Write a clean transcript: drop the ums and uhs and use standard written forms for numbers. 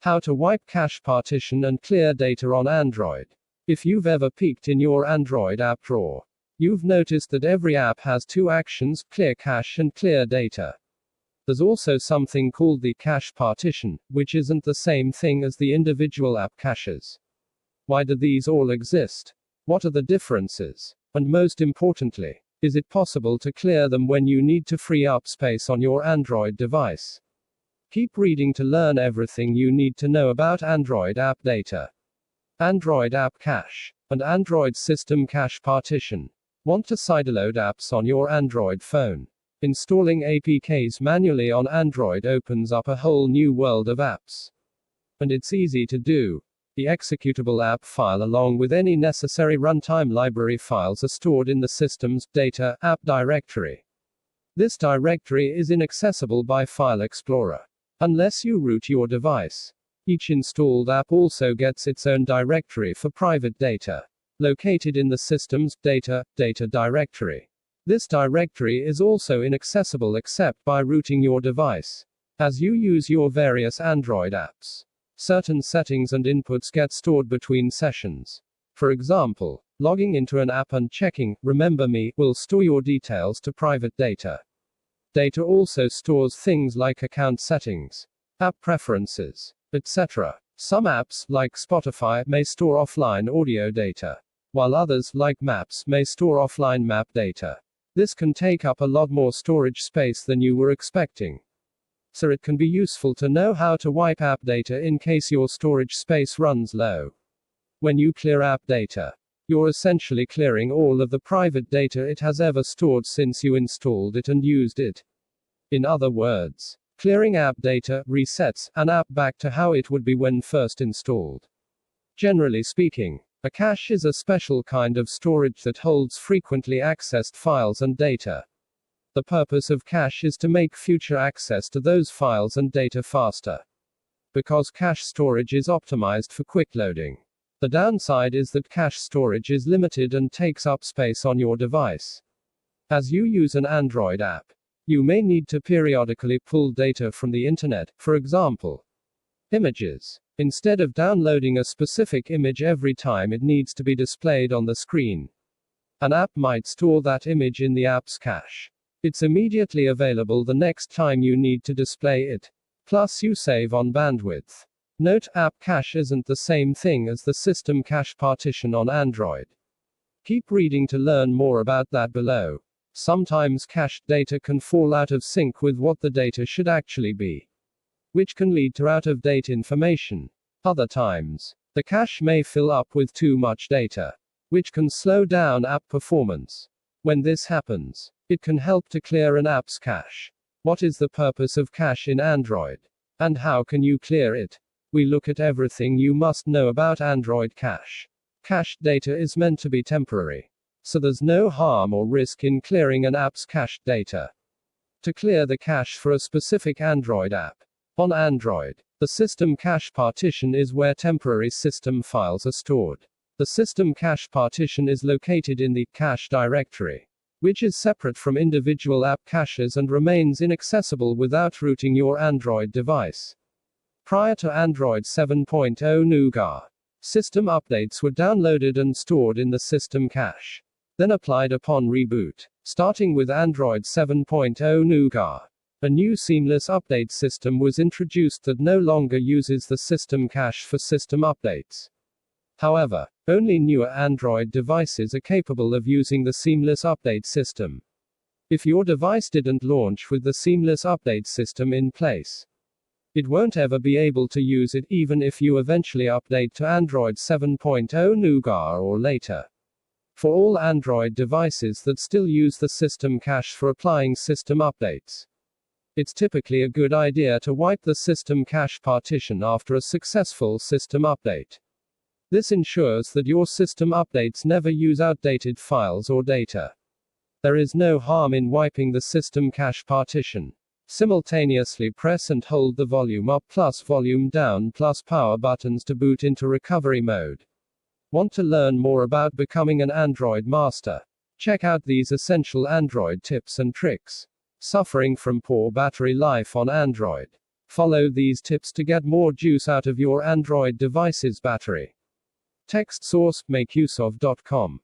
How to wipe cache partition and clear data on Android. If you've ever peeked in your Android app drawer, you've noticed that every app has two actions, clear cache and clear data. There's also something called the cache partition, which isn't the same thing as the individual app caches. Why do these all exist? What are the differences? And most importantly, is it possible to clear them when you need to free up space on your Android device? Keep reading to learn everything you need to know about Android app data, Android app cache, and Android system cache partition. Want to sideload apps on your Android phone? Installing APKs manually on Android opens up a whole new world of apps. And it's easy to do. The executable app file along with any necessary runtime library files are stored in the system's data app directory. This directory is inaccessible by File Explorer, unless you root your device. Each installed app also gets its own directory for private data, located in the system's data directory. This directory is also inaccessible except by rooting your device. As you use your various Android apps, certain settings and inputs get stored between sessions. For example, logging into an app and checking "Remember Me" will store your details to private data. Data also stores things like account settings, app preferences, etc. Some apps, like Spotify, may store offline audio data, while others, like Maps, may store offline map data. This can take up a lot more storage space than you were expecting. So it can be useful to know how to wipe app data in case your storage space runs low. When you clear app data, you're essentially clearing all of the private data it has ever stored since you installed it and used it. In other words, clearing app data resets an app back to how it would be when first installed. Generally speaking, a cache is a special kind of storage that holds frequently accessed files and data. The purpose of cache is to make future access to those files and data faster. Because cache storage is optimized for quick loading. The downside is that cache storage is limited and takes up space on your device. As you use an Android app, you may need to periodically pull data from the internet, for example, images. Instead of downloading a specific image every time it needs to be displayed on the screen, an app might store that image in the app's cache. It's immediately available the next time you need to display it. Plus you save on bandwidth. Note, app cache isn't the same thing as the system cache partition on Android. Keep reading to learn more about that below. Sometimes cached data can fall out of sync with what the data should actually be, which can lead to out-of-date information. Other times, the cache may fill up with too much data, which can slow down app performance. When this happens, it can help to clear an app's cache. What is the purpose of cache in Android? And how can you clear it? We look at everything you must know about Android cache. Cached data is meant to be temporary, so there's no harm or risk in clearing an app's cached data. To clear the cache for a specific Android app. On Android, the system cache partition is where temporary system files are stored. The system cache partition is located in the cache directory, which is separate from individual app caches and remains inaccessible without rooting your Android device. Prior to Android 7.0 Nougat, system updates were downloaded and stored in the system cache, then applied upon reboot. Starting with Android 7.0 Nougat, a new seamless update system was introduced that no longer uses the system cache for system updates. However, only newer Android devices are capable of using the seamless update system. If your device didn't launch with the seamless update system in place, it won't ever be able to use it even if you eventually update to Android 7.0 Nougat or later. For all Android devices that still use the system cache for applying system updates, it's typically a good idea to wipe the system cache partition after a successful system update. This ensures that your system updates never use outdated files or data. There is no harm in wiping the system cache partition. Simultaneously press and hold the volume up plus volume down plus power buttons to boot into recovery mode. Want to learn more about becoming an Android master? Check out these essential Android tips and tricks. Suffering from poor battery life on Android? Follow these tips to get more juice out of your Android device's battery. Text source, makeuseof.com.